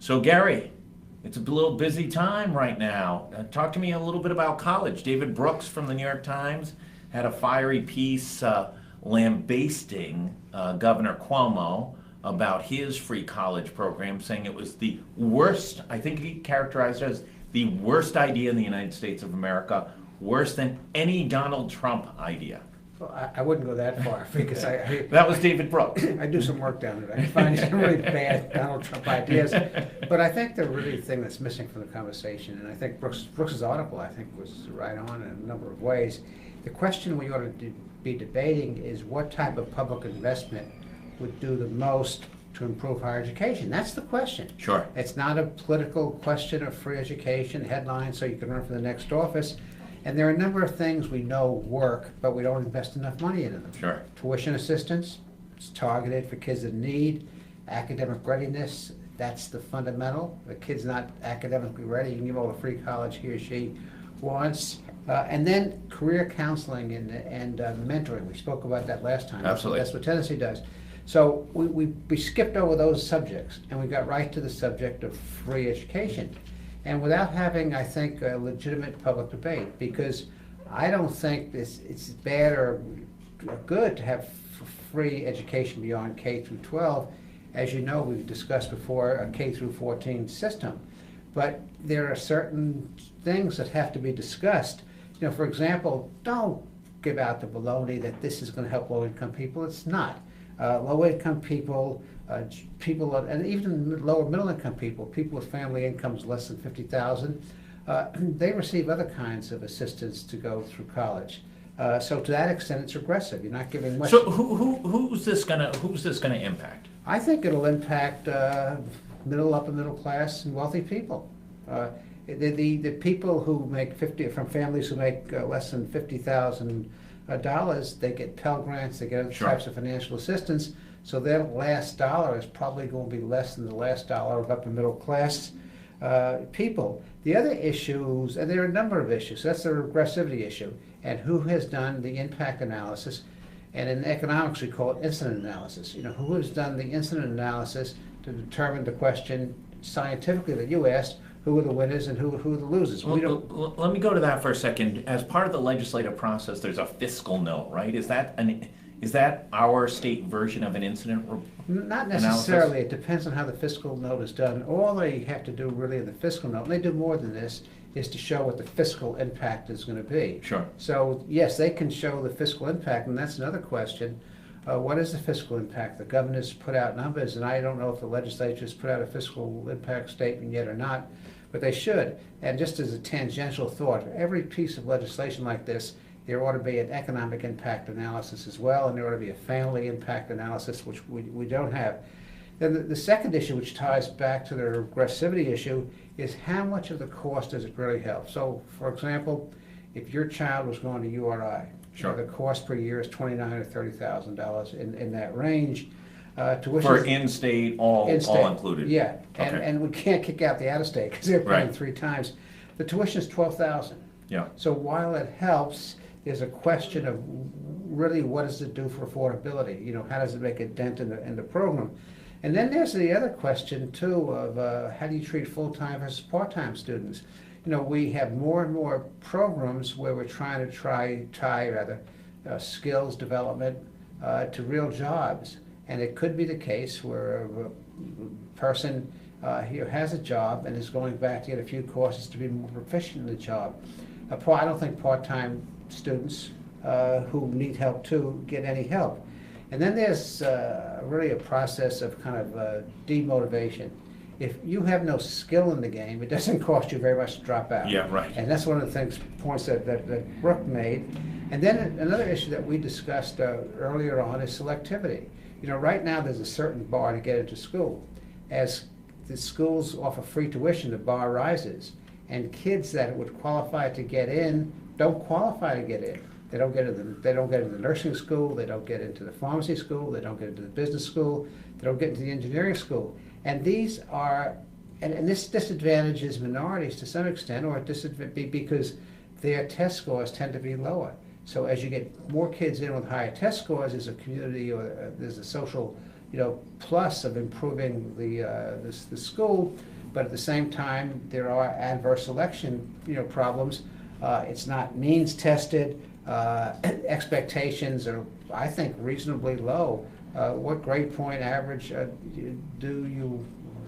So Gary, it's a little busy time right now. Talk to me a little bit about college. David Brooks from the New York Times had a fiery piece lambasting Governor Cuomo about his free college program, saying it was the worst, I think he characterized it as the worst idea in the United States of America, worse than any Donald Trump idea. Well, I wouldn't go that far because That was David Brooks. I do some work down there. I find some really bad Donald Trump ideas. But I think the really thing that's missing from the conversation, and I think Brooks's article, I think, was right on in a number of ways. The question we ought to be debating is what type of public investment would do the most to improve higher education. That's the question. Sure. It's not a political question of free education, headlines so you can run for the next office. And there are a number of things we know work, but we don't invest enough money into them. Sure. Tuition assistance, it's targeted for kids in need. Academic readiness, that's the fundamental. The kid's not academically ready, you can give all the free college he or she wants. And then career counseling and mentoring. We spoke about that last time. Absolutely. That's what Tennessee does. So we skipped over those subjects and we got right to the subject of free education. And without having, I think, a legitimate public debate, because I don't think it's bad or good to have free education beyond K through 12. As you know, we've discussed before a K through 14 system. But there are certain things that have to be discussed. You know, for example, don't give out the baloney that this is going to help low-income people. It's not. Low-income people, and even lower middle-income people with family incomes less than $50,000, they receive other kinds of assistance to go through college. So to that extent, it's regressive. You're not giving much. So who's this gonna impact? I think it'll impact upper middle class and wealthy people. The people who make from families who make less than $50,000, they get Pell Grants, they get other types of financial assistance, so their last dollar is probably going to be less than the last dollar of upper middle class people. The other issues, and there are a number of issues, that's the regressivity issue, and who has done the impact analysis, and in economics we call it incident analysis. You know, who has done the incident analysis to determine the question scientifically that you asked, who are the winners and who are the losers? Let me go to that for a second. As part of the legislative process, there's a fiscal note, right? Is that our state version of an incident Not necessarily. It depends on how the fiscal note is done. All they have to do really in the fiscal note, and they do more than this, is to show what the fiscal impact is going to be. Sure. So yes, they can show the fiscal impact, and that's another question. What is the fiscal impact? The governor's put out numbers, and I don't know if the legislature's put out a fiscal impact statement yet or not, but they should. And just as a tangential thought, every piece of legislation like this, there ought to be an economic impact analysis as well, and there ought to be a family impact analysis, which we don't have. Then the second issue, which ties back to the regressivity issue, is how much of the cost does it really help? So, for example, if your child was going to URI, sure, the cost per year is $29,000 or $30,000 in that range. Tuition for in-state, all included. Yeah, okay. and we can't kick out the out-of-state because they're paying right. 3 times. The tuition is $12,000. Yeah. So while it helps, there's a question of really what does it do for affordability? You know, how does it make a dent in the program? And then there's the other question too of how do you treat full-time versus part-time students? You know, we have more and more programs where we're trying to tie skills development to real jobs. And it could be the case where a person here has a job and is going back to get a few courses to be more proficient in the job. I don't think part-time students who need help too get any help. And then there's really a process of kind of demotivation. If you have no skill in the game, it doesn't cost you very much to drop out. Yeah, right. And that's one of the points that Brooke made. And then another issue that we discussed earlier on is selectivity. You know, right now there's a certain bar to get into school. As the schools offer free tuition, the bar rises. And kids that would qualify to get in don't qualify to get in. They don't get into the nursing school, they don't get into the pharmacy school, they don't get into the business school, they don't get into the engineering school. And these are, and this disadvantages minorities to some extent, or because their test scores tend to be lower. So as you get more kids in with higher test scores, there's a community or there's a social, plus of improving the school. but at the same time, there are adverse selection, problems. It's not means tested. Expectations are, I think, reasonably low. What grade point average do you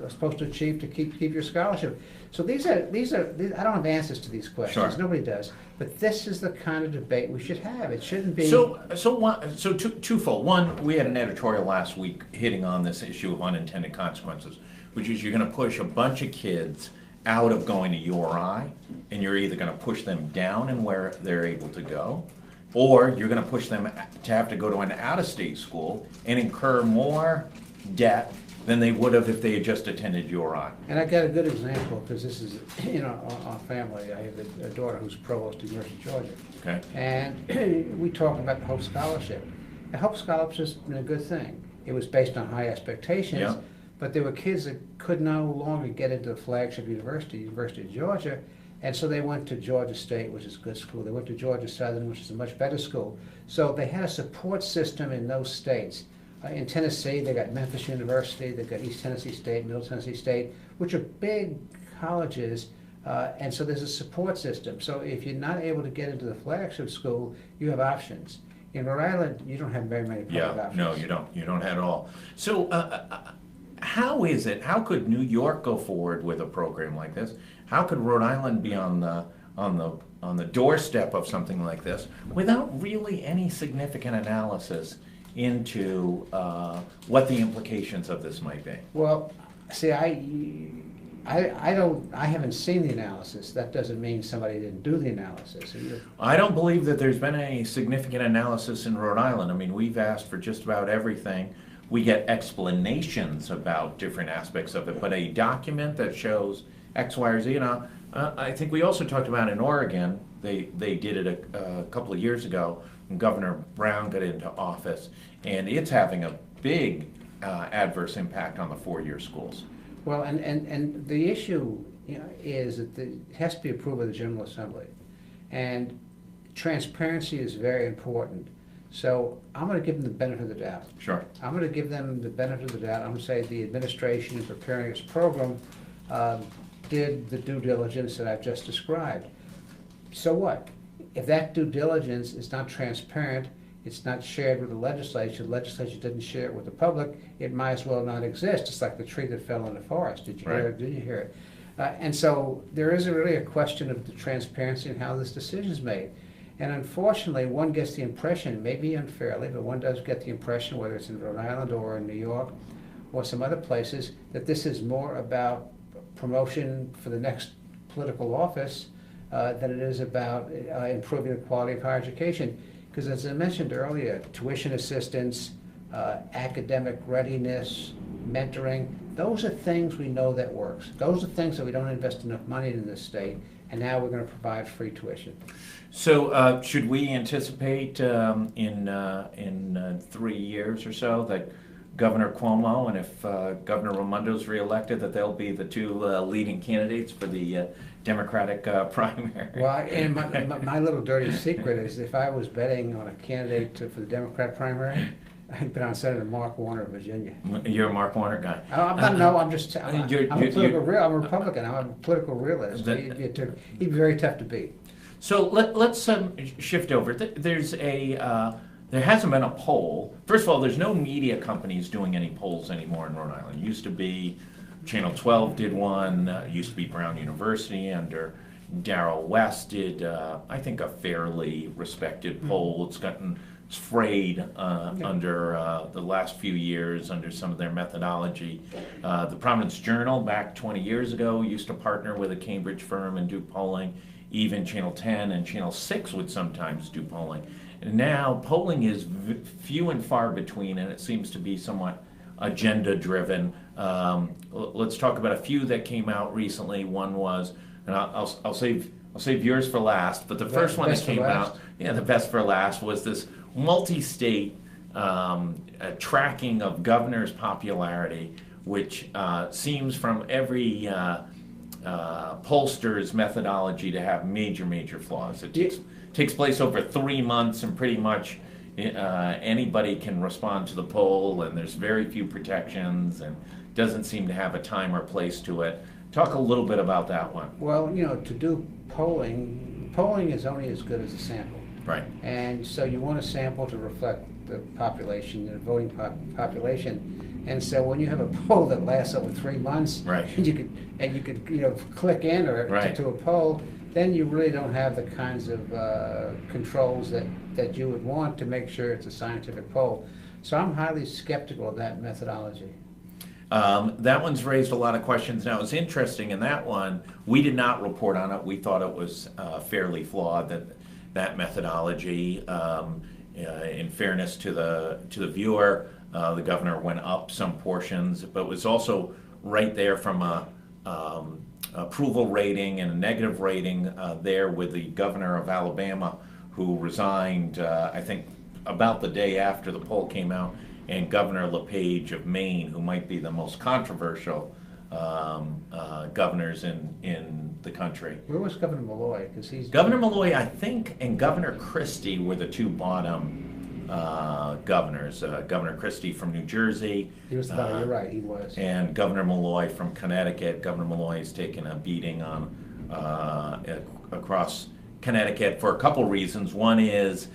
are supposed to achieve to keep your scholarship? So these are I don't have answers to these questions. Sure. Nobody does. But this is the kind of debate we should have. It shouldn't be. Twofold. One, we had an editorial last week hitting on this issue of unintended consequences, which is you're going to push a bunch of kids out of going to URI, and you're either going to push them down in where they're able to go, or you're going to push them to have to go to an out-of-state school and incur more debt than they would have if they had just attended URI. And I got a good example, because this is, our family. I have a daughter who's provost at the University of Georgia. Okay. And we talked about the Hope Scholarship. The Hope Scholarship has been a good thing. It was based on high expectations, Yeah. but there were kids that could no longer get into the flagship university, University of Georgia, and so they went to Georgia State, which is a good school. They went to Georgia Southern, which is a much better school. So they had a support system in those states. In Tennessee, they got Memphis University, they've got East Tennessee State, Middle Tennessee State, which are big colleges, and so there's a support system. So if you're not able to get into the flagship school, you have options. In Rhode Island, you don't have very many public options. No, you don't. You don't have it all. So how could New York go forward with a program like this? How could Rhode Island be on the doorstep of something like this without really any significant analysis into what the implications of this might be? Well, see, I haven't seen the analysis. That doesn't mean somebody didn't do the analysis. I don't believe that there's been any significant analysis in Rhode Island. I mean, we've asked for just about everything. We get explanations about different aspects of it, but a document that shows X, Y, or Z. I think we also talked about in Oregon, they did it a couple of years ago when Governor Brown got into office, and it's having a big adverse impact on the four-year schools. Well, and the issue, is that it has to be approved by the General Assembly. And transparency is very important. So I'm going to give them the benefit of the doubt. Sure. I'm going to give them the benefit of the doubt. I'm going to say the administration in preparing its program did the due diligence that I've just described. So what? If that due diligence is not transparent, it's not shared with the legislature didn't share it with the public, it might as well not exist. It's like the tree that fell in the forest. Did you hear it? Did you hear it? And so there is really a question of the transparency and how this decision is made. And unfortunately, one gets the impression, maybe unfairly, but one does get the impression, whether it's in Rhode Island or in New York or some other places, that this is more about promotion for the next political office than it is about improving the quality of higher education. Because as I mentioned earlier, tuition assistance, academic readiness, mentoring, those are things we know that works. Those are things that we don't invest enough money in this state, and now we're going to provide free tuition. So should we anticipate in 3 years or so that Governor Cuomo and if Governor Raimondo's reelected, that they'll be the two leading candidates for the Democratic primary? Well, and my little dirty secret is if I was betting on a candidate for the Democrat primary, I'd bet on Senator Mark Warner of Virginia. You're a Mark Warner guy. I'm a Republican. I'm a political realist. He'd be very tough to beat. So let's shift over. There hasn't been a poll. First of all, there's no media companies doing any polls anymore in Rhode Island. It used to be Channel 12 did one. Used to be Brown University under Darrell West did, I think, a fairly respected poll. It's gotten frayed under the last few years under some of their methodology. The Providence Journal back 20 years ago used to partner with a Cambridge firm and do polling. Even Channel 10 and Channel 6 would sometimes do polling. And now polling is few and far between, and it seems to be somewhat agenda-driven. Let's talk about a few that came out recently. One was, and I'll save yours for last, but the first one that came out, the best for last, was this multi-state tracking of governor's popularity, which seems from every pollster's methodology to have major flaws. It takes place over 3 months, and pretty much anybody can respond to the poll, and there's very few protections, and doesn't seem to have a time or place to it. Talk a little bit about that one. Well, to do polling is only as good as a sample. Right. And so you want a sample to reflect the population, the voting population. And so when you have a poll that lasts over 3 months, Right. and you could click in or Right. to a poll, then you really don't have the kinds of controls that you would want to make sure it's a scientific poll. So I'm highly skeptical of that methodology. That one's raised a lot of questions. Now, it's interesting in that one, we did not report on it. We thought it was fairly flawed, that methodology. In fairness to the viewer, the governor went up some portions, but was also right there from a approval rating and a negative rating there with the governor of Alabama, who resigned, I think, about the day after the poll came out, and Governor LePage of Maine, who might be the most controversial governors in the country. Where was Governor Malloy? Because he's Governor Malloy, I think, and Governor Christie were the two bottom governors. Governor Christie from New Jersey. He was the you're right, he was. And Governor Malloy from Connecticut. Governor Malloy has taken a beating on across Connecticut for a couple reasons. One is,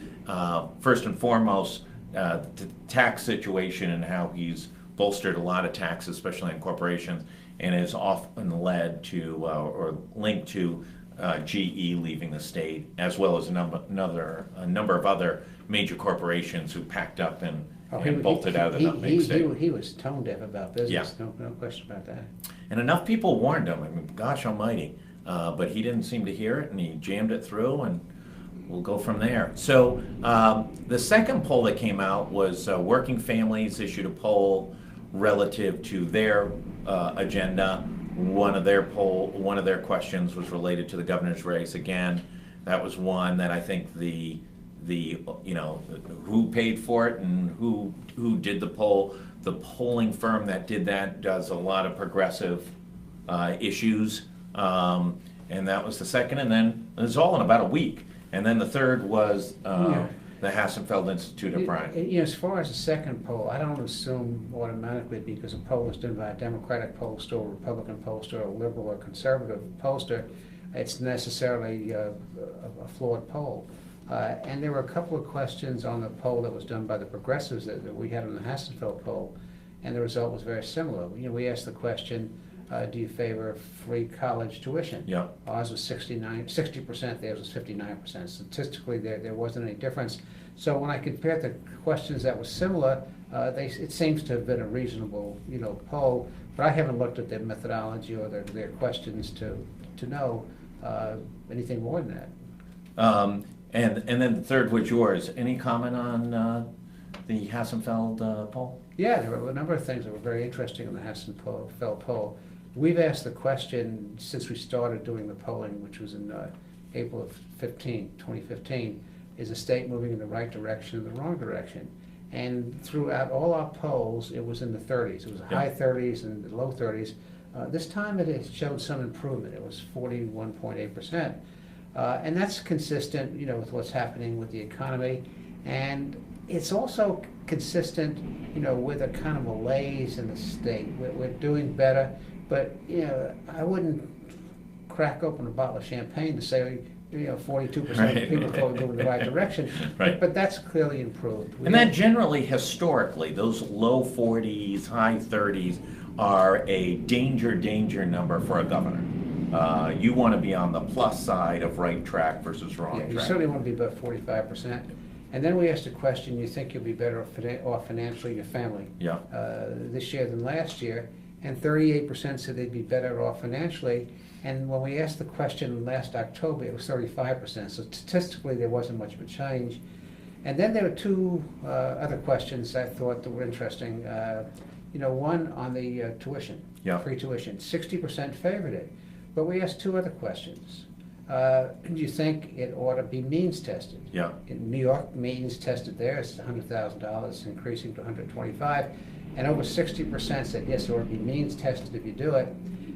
first and foremost, the tax situation and how he's bolstered a lot of taxes, especially on corporations, and is often led to or linked to GE leaving the state, as well as a number of other major corporations who packed up and bolted out of the big state. He was tone deaf about business, Yeah. no question about that. And enough people warned him. I mean, gosh almighty. But he didn't seem to hear it, and he jammed it through, and we'll go from there. So the second poll that came out was Working Families issued a poll relative to their agenda. One of their questions was related to the governor's race. Again, that was one that I think the who paid for it and who did the poll. The polling firm that did that does a lot of progressive issues, and that was the second. And then it was all in about a week. And then the third was the Hassenfeld Institute of Brian. As far as the second poll, I don't assume automatically because a poll is done by a Democratic pollster, a Republican pollster, a liberal or conservative pollster, it's necessarily a flawed poll. And there were a couple of questions on the poll that was done by the progressives that we had on the Hassenfeld poll, and the result was very similar. We asked the question, do you favor free college tuition? Yeah. Ours was 60%, theirs was 59%. Statistically, there wasn't any difference. So when I compared the questions that were similar, it seems to have been a reasonable, poll. But I haven't looked at their methodology or their questions to know anything more than that. And then the third was yours. Any comment on the Hassenfeld poll? Yeah, there were a number of things that were very interesting in the Hassenfeld poll. We've asked the question since we started doing the polling, which was in April of 2015, is the state moving in the right direction or the wrong direction? And throughout all our polls, it was in the 30s. It was high 30s and the low 30s. This time it showed some improvement. It was 41.8%. And that's consistent, with what's happening with the economy. And it's also consistent, with a kind of malaise in the state. We're doing better. But, I wouldn't crack open a bottle of champagne to say, 42% of people thought we were moving in the right direction. Right. But that's clearly improved. And that generally, historically, those low 40s, high 30s are a danger number for a governor. You want to be on the plus side of right track versus wrong track. You certainly want to be about 45%. And then we asked a question, you think you'll be better off financially, your family, this year than last year? And 38% said they'd be better off financially. And when we asked the question last October, it was 35%. So statistically, there wasn't much of a change. And then there were two other questions I thought that were interesting. One on the tuition, free tuition. 60% favored it. But we asked two other questions. Do you think it ought to be means tested? Yeah. In New York, means tested there is $100,000, increasing to $125,000. And over 60% said yes, it ought to be means tested if you do it.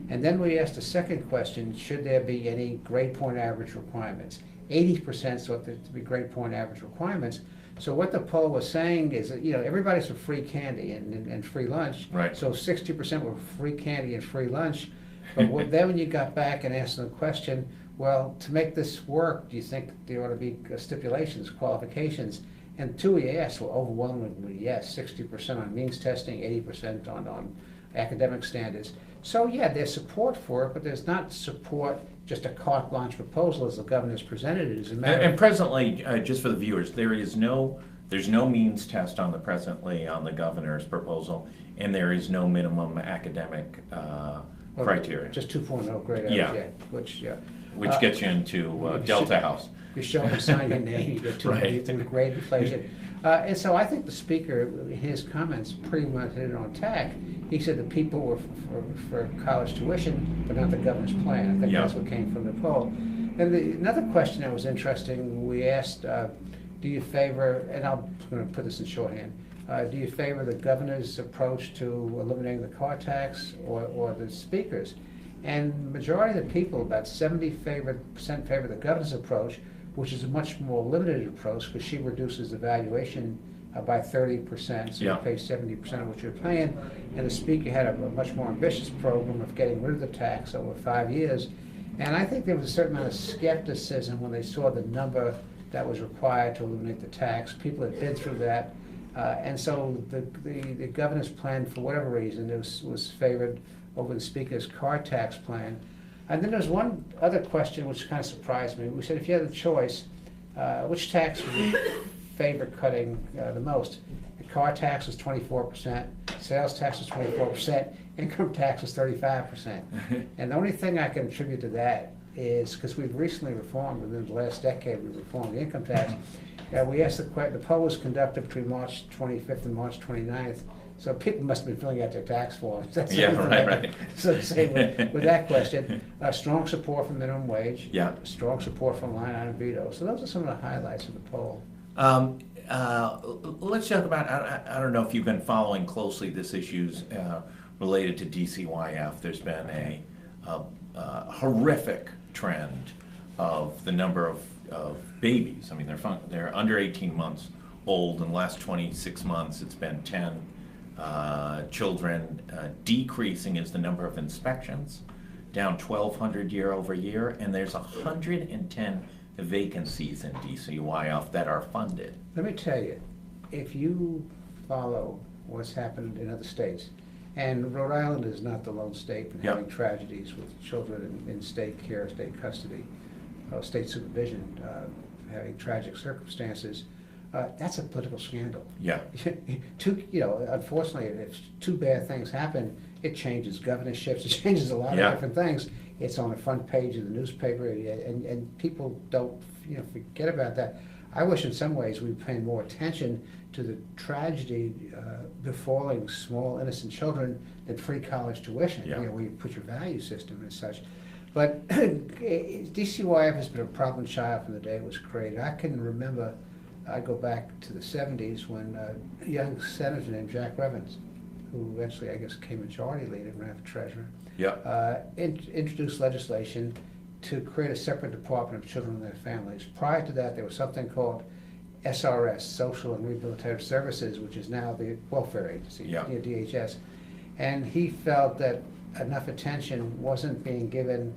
And then we asked a second question, should there be any grade point average requirements? 80% thought there to be grade point average requirements. So what the poll was saying is that, everybody's for free candy and free lunch. Right. So 60% were free candy and free lunch. But then when you got back and asked them the question, well, to make this work, do you think there ought to be stipulations, qualifications? And two we asked were overwhelmingly yes, 60% on means testing, 80% on academic standards. So yeah, there's support for it, but there's not support, just a carte blanche proposal as the governor's presented it. As a matter And presently, just for the viewers, there's no means test on the governor's proposal, and there is no minimum academic criteria. Just 2.0 grade average, Yeah. which Which gets you into Delta House. You show them, sign your name, you get Right. to grade inflation. And so I think the speaker, in his comments, pretty much hit it on tack. He said the people were for college tuition, but not the governor's plan. I think Yeah. that's what came from the poll. And another question that was interesting, we asked, do you favor, and I'm going to put this in shorthand, do you favor the governor's approach to eliminating the car tax or the speaker's? And majority of the people, about 70% favor the governor's approach, which is a much more limited approach because she reduces the valuation by 30%, so Yeah. you pay 70% of what you're paying. And the speaker had a much more ambitious program of getting rid of the tax over 5 years. And I think there was a certain amount of skepticism when they saw the number that was required to eliminate the tax. People had been through that. And so the governor's plan, for whatever reason, was favored over the speaker's car tax plan. And then there's one other question which kind of surprised me. We said if you had a choice, which tax would you favor cutting the most? The car tax was 24%, sales tax was 24%, income tax was 35%. And the only thing I can attribute to that is because we've recently reformed, within the last decade, we reformed the income tax. We asked the poll was conducted between March 25th and March 29th. So people must have been filling out their tax forms. That's Yeah, the only right, thing I right. can sort of say with that question. Strong support for minimum wage. Yeah. Strong support for line item veto. So those are some of the highlights of the poll. Let's talk about, I don't know if you've been following closely this issues related to DCYF. There's been a horrific trend of the number of babies. I mean, they're under 18 months old. In the last 26 months, it's been 10 children. Decreasing is the number of inspections, down 1,200 year over year, and there's 110 vacancies in DCYF that are funded. Let me tell you, if you follow what's happened in other states, and Rhode Island is not the lone state in Yep. having tragedies with children in state care, state custody, state supervision, having tragic circumstances, that's a political scandal. Yeah. Unfortunately, if two bad things happen, it changes governorships, it changes a lot Yeah. of different things. It's on the front page of the newspaper, and people don't, forget about that. I wish in some ways we'd pay more attention to the tragedy befalling small innocent children than free college tuition, Yeah. where you put your value system and such. But DCYF has been a problem child from the day it was created. I can remember, I go back to the 70s when a young senator named Jack Revens, who eventually, I guess, became majority leader and ran for treasurer, introduced legislation to create a separate Department of Children and their Families. Prior to that, there was something called SRS, Social and Rehabilitative Services, which is now the Welfare Agency, DHS. And he felt that enough attention wasn't being given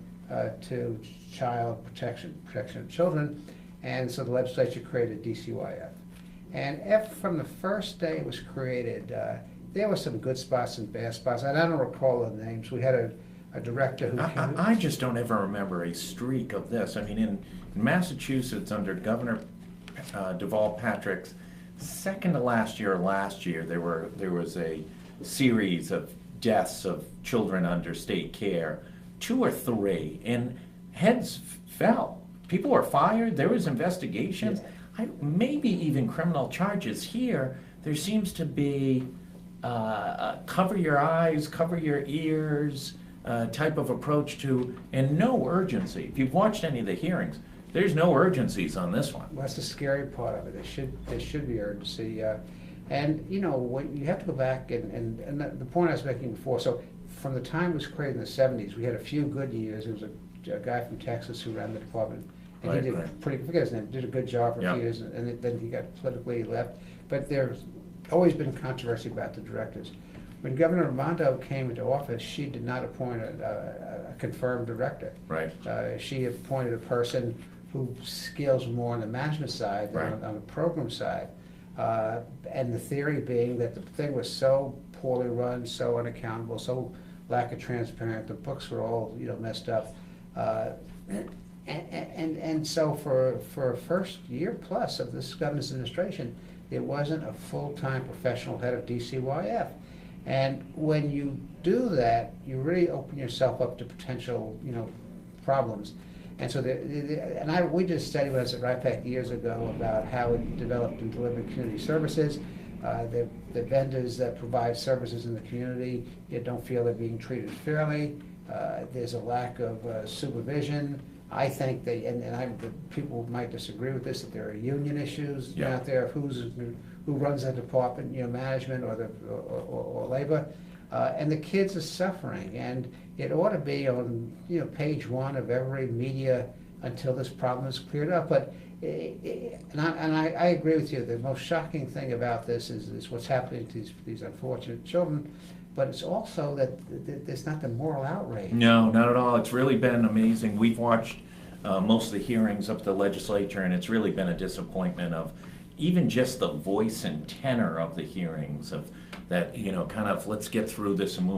to child protection of children, and so the legislature created DCYF. And from the first day it was created, there were some good spots and bad spots, and I don't recall the names. We had a director who came. I just don't ever remember a streak of this. I mean, in Massachusetts, under Governor Deval Patrick's second to last year, there was a series of deaths of children under state care, 2 or 3, and heads fell. People were fired. There was investigations. Maybe even criminal charges. Here, there seems to be cover your eyes, cover your ears type of approach to, and no urgency. If you've watched any of the hearings, there's no urgencies on this one. Well, that's the scary part of it. There should be urgency. And, when you have to go back, and the point I was making before, so from the time it was created in the 70s, we had a few good years. There was a guy from Texas who ran the department, and he did forget his name, did a good job for a few years, and then he got politically left. But there's always been controversy about the directors. When Governor Raimondo came into office, she did not appoint a confirmed director. Right. She appointed a person whose skills were more on the management side than Right. on the program side. And the theory being that the thing was so poorly run, so unaccountable, so lack of transparency, the books were all, messed up. And so for a first year plus of this governor's administration, there wasn't a full-time professional head of DCYF. And when you do that, you really open yourself up to potential, problems. And so, we did a study when I was at RIPAC years ago about how it developed and delivered community services. The vendors that provide services in the community, don't feel they're being treated fairly. There's a lack of supervision. I think people might disagree with this, that there are union issues out there of who runs that department, management or labor. And the kids are suffering, and it ought to be on, page one of every media until this problem is cleared up. But, I agree with you, the most shocking thing about this is what's happening to these unfortunate children, but it's also that there's not the moral outrage. No, not at all. It's really been amazing. We've watched most of the hearings up at the legislature, and it's really been a disappointment of even just the voice and tenor of the hearings of that, kind of let's get through this and move